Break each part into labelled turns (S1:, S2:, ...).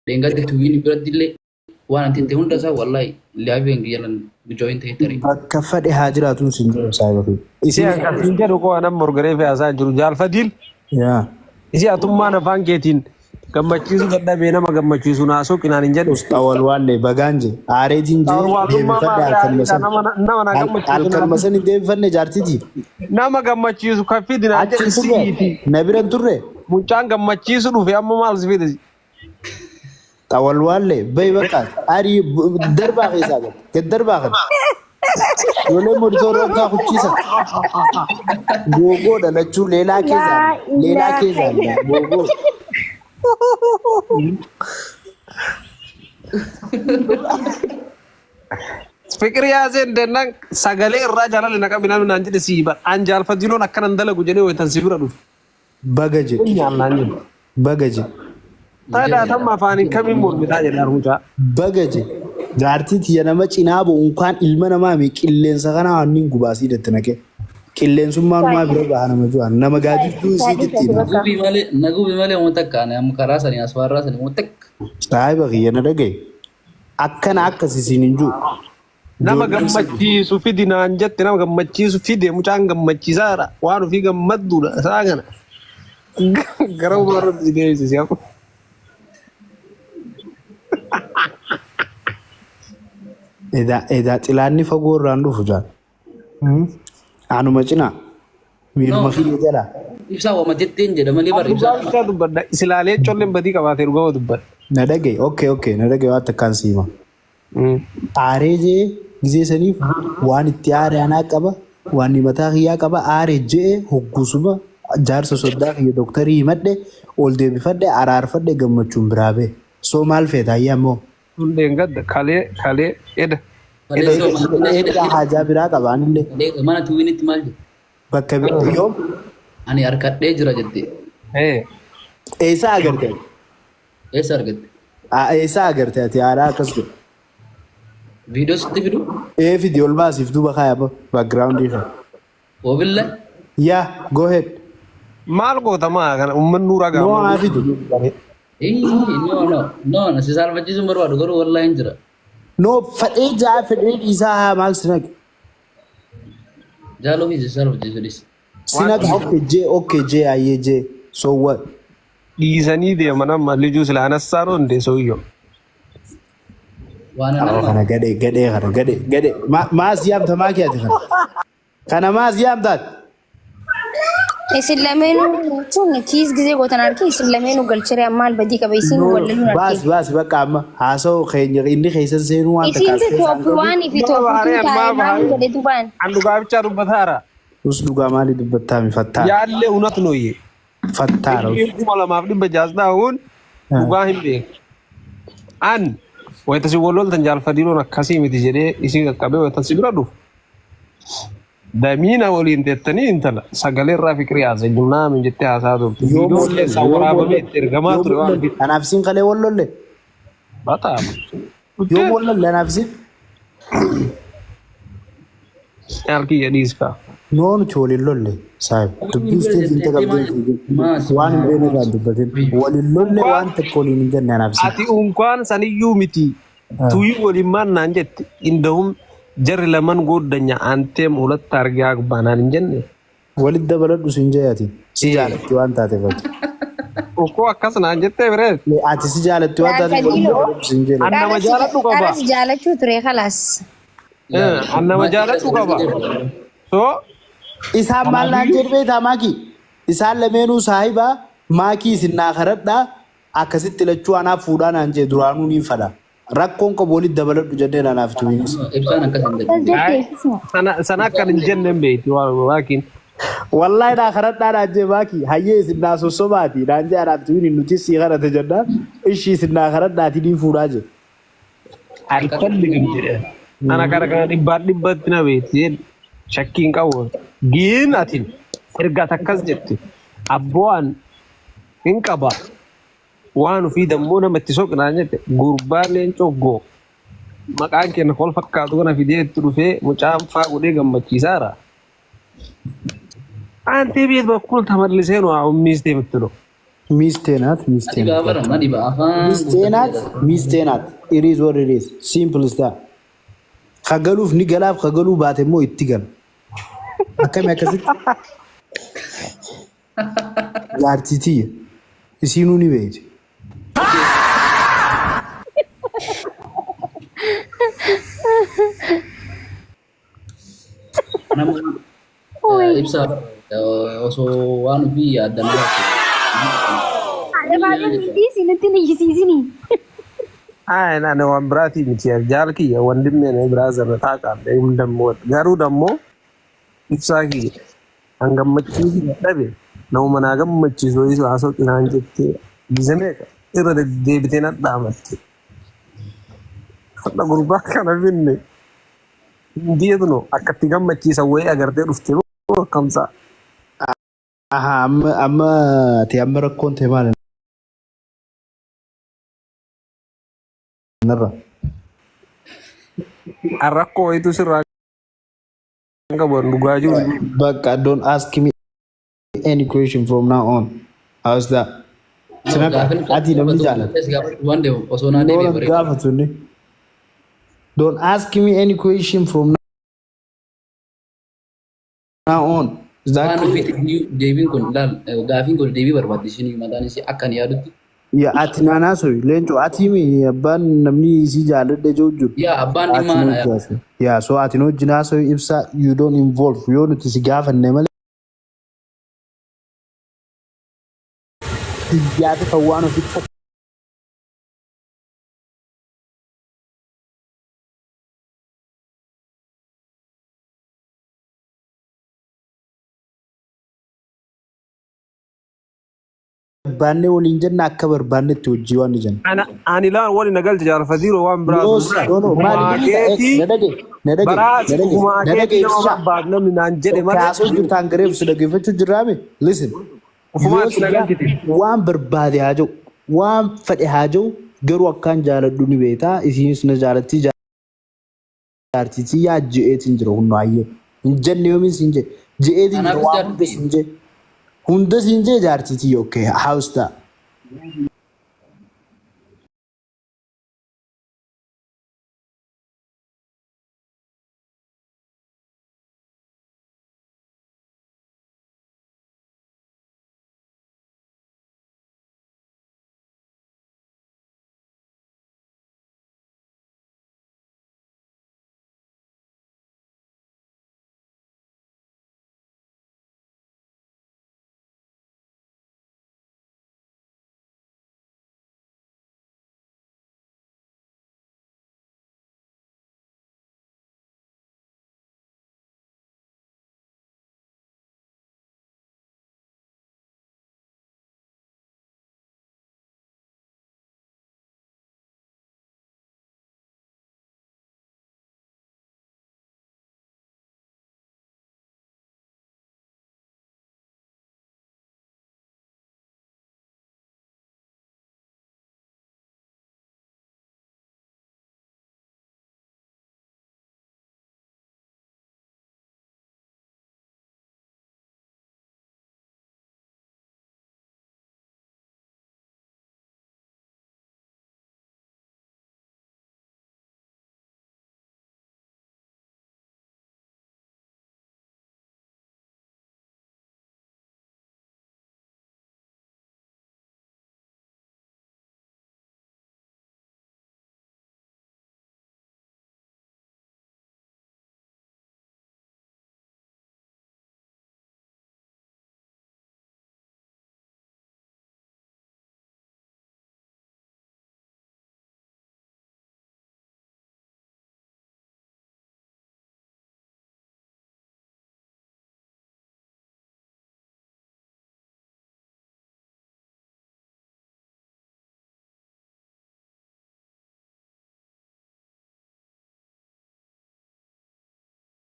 S1: Dengar tuwini berat dille waan anti inte hunda isaa wallahi live yalan join tari
S2: bakka fadhe haa jiraatu sin jiru saayibaru
S3: isin akkasiin jedhu ko anam morgaree fi asaa jiru jaalfadiin
S2: yaa
S3: isi atummaan afaan keetiin gammachiisu dadhabee nama gammachiisu naasoo qinaan hin jedhu
S2: ustawal waalle bagaanje aareetiin jee deebifadhe halkan deebifadhe jaartiti
S3: nama gammachiisu kaffidina
S2: achi na biran turre
S3: mucaan gammachiisu dhufe amma maal sifide
S2: tawal waalle bay baka ari darba keessa gad darba kan wala monitor ka kuchisa gogo da lachu lela keessa gogo
S3: fikir yazen denan sagale irra jalal na kabina nan jide siba an jalfa dilo nakkan dalagu jene way tan sibira du
S2: bagaje
S3: tada tamma faanin kamin murmita jede armuja
S2: bagaje jaartiti yana macina bo unkan ilma nama me qilleensa kana wannin gubaasi dattanake qilleensummaan ma bira bahana majuan nama gaadiddu siititti
S1: nagubi male mutakka ana am karasani aswarasani mutak
S2: sai bagi yana dagay akkana akkasisin inju
S3: nama gammachiisu fidinaan jette nama gammachiisu fide mucaan gammachiisaadha waan ofii gammadduudha saagana gara umarratti deebisisi aku
S2: eda xilaanni fagoo irraan dhufu jaan anuma cina miiruma fiye jala
S1: ibsaa wama jetteen jedha malee bar ibsaa
S3: dubbadha isilaalee colleen badii qabaatee dhugama dubbadha
S2: na dhagay okay na dhagay waan takkaan siima aaree jee gisee saniif waan itti aare anaa qaba waan mataa kiyyaa qaba aare jee hoggusuma jaarsa soddaa kiyya dooktarii himadhe ol deebifadhe araarfadhe gammachuun biraa bee soo maal feeta ayyaammoo
S3: hundeen gadda kalee eda
S2: eda haajaa biraa qabaanillee
S1: mana tuwinitti maal jedhe
S2: bakka yoom
S1: ani harkadhee jira jette
S2: eessa agarte eessa agarte ati aadaa akkas jedhe
S1: video sitti fidu
S2: video ol baasiif duuba kaayaba background ifa
S1: obilla
S2: yeah go ahead
S3: maal goota maa kana umman nuura
S2: no afidu
S1: no si salvachiisu barbaadu garuu wallahi hin jira
S2: no fadhee jaa fedhee dhiisaa haa maal sinag
S1: jaaloo fi si salvachiisu dhis
S2: sinag okay jee ayyee jee so what
S3: dhiisanii deeman amma lijuu sila anassaaroo hundee sooyyoo
S2: kana gade maas yaamta maa keeti kana maas yaamtaat
S4: Islamenu tun kiis gize gotan arki islamenu galchire amal badi ka baisin wallalu
S2: arki bas baka amma haso khenya inni khaysan seenu waan
S4: takka isin top wani fi top ma gade duban
S3: andu gabicha dubatara
S2: us duga mali dubatta mi fatta
S3: yalle unat noye
S2: fattara
S3: wala ma fdi bajazda hun duga himbe an wayta si wolol tan jal fadilo nakasi miti jede isi kabe wayta sibiradu damina waliin deettanii intala sagalee irraa fikrii haasa jumnaa min jettee haasaa turte viidiyoollee isaa waraabamee itti ergamaa ture waan
S2: anaaf siin kalee wallolle
S3: bataama
S2: yoo wallolle anaaf siin
S3: harki jedhiiskaa
S2: noonu chooliin lolle saayib dubbistee fiinte qabdee waan hin beene irraa dubbatin waliin lolle waan tokko waliin hin jenne anaaf siin
S3: ati unkaan saniyyuu miti tuyii waliin maan naan jette indahum jarri laman godanya antem ulat targa banan jenne
S2: walid dabaladu sinjayati sijalati waan taate fat
S3: uko akasna jette bere
S2: ati sijalati waan taate sinjayati
S3: anna majalatu qaba
S4: alas jalatu ture khalas
S3: anna majalatu qaba so
S2: isa mallan jirbe tamaki isa lamenu sahiba maki sinna kharadda akasitti lachu ana fuudhaan anje duraanu ni fada rakkoon ko booli dabaladu jennee naaf tuwinis
S1: ibsaan akkas hin
S3: sana kan jenneen beeti waakin
S2: wallahi da kharadda da je baki hayye sinna so sobaati dan je naaf tuwini nuti si kharata jadda ishi sinna kharadda ti din fuudaaje
S3: arkan digam jede ana kara dibbat na beeti shakkin qawo giin atin erga takkas jette abboan hin qaba waan fi dammoo namatti soqnaa jette gurbaaleen coggo maqaan kenna kol fakkaatu kana fidee itti dhufee mucaan faa godhee gammachiisaara antee biyya bakkul tamallisee nu ummiistee mittulo
S2: ሚስቴናት ሚስቴናት ኢሪዝ ወር ኢሪዝ ሲምፕል ስታ ከገሉፍ ኒገላፍ ከገሉ ባቴሞ ይትገል አከም ያከስት ያርቲቲ ሲኑኒ ቤት
S1: ibsa osoo waan ofii yaadannoo
S3: አይ ና ነው ብራቲ ምትያር ጃልኪ ወንድሜ ነው ብራዘር ታውቃለህ እንደምወድ ጋሩ ደግሞ ኢብሳኪ አንገመቺ ደቤ ነው መናገመቺ ሶይስ አሶ ቂናንጀቴ ጊዜኔ ኢረደ ዴብቴና ዳመት ፈጣ ጉርባ ከነብኔ እንዴት ነው አከቲ ገመቺ ሰውዬ አገርቴ ዱፍቴ ከምሳ
S2: አሃ አማ ተያመረኮን ተማለ ነራ
S3: አራኮ ወይቱ ስራ ngabon ጓጁ
S2: በቃ don't ask me any question from now on how's that ስነካ አቲ ለምን ጃለ
S1: wande osoo naa deebi'e bare
S2: ጋፈቱኒ don't ask me any question from now on
S1: waan ofii deebiin kun laal gaafiin kun deebii barbaadisanii mataan isii akkan yaadutti
S2: ya ati naanaso leenco ati mi abbaan namni si jaaladde joojju
S1: yaa abbaan dhimmaana
S2: ya so ati no jinaaso ibsa you don't involve yoo nuti si gaafanne malee yaate fawwaano fitta barbaanne waliin jenna akka barbaannetti hojii waan jenna.
S3: Ani laan wali nagal tijaara fadiiro waan biraa.
S2: Kaasoo jirtaan gareef si dhaggeeffachuu jirraame listen. Waan barbaade haa jiru waan fedhe haa jiru garuu akkaan jaaladhu ni beektaa isinis na jaalatti jaartitii yaa je'eetiin jira hunduu hayyee hin jenne yoomiin siin jee je'eetiin jira waan hunda siin jee. Hunda sinje jaartiti yoke house da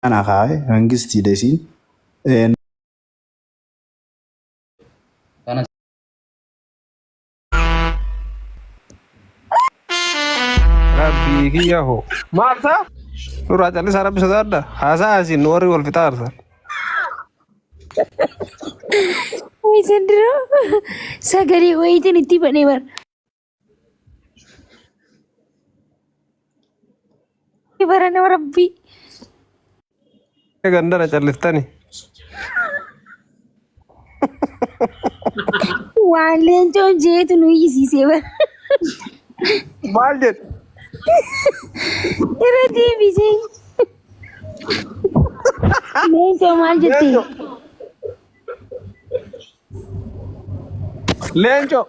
S2: ana khae hangisti desin
S3: Rabbi kiyaho Marta Surah Jali Sarab Sadada Hasa Asin Nori wal Fitar
S4: Way sendiri. Sagari way itu niti bani bar. Ibaran nama Rabbi.
S3: Gandana callistani.
S4: Walen jo jetu nuyi si sewa.
S3: Maljet.
S4: Ira di bijing. Lento maljet.
S3: Lencho.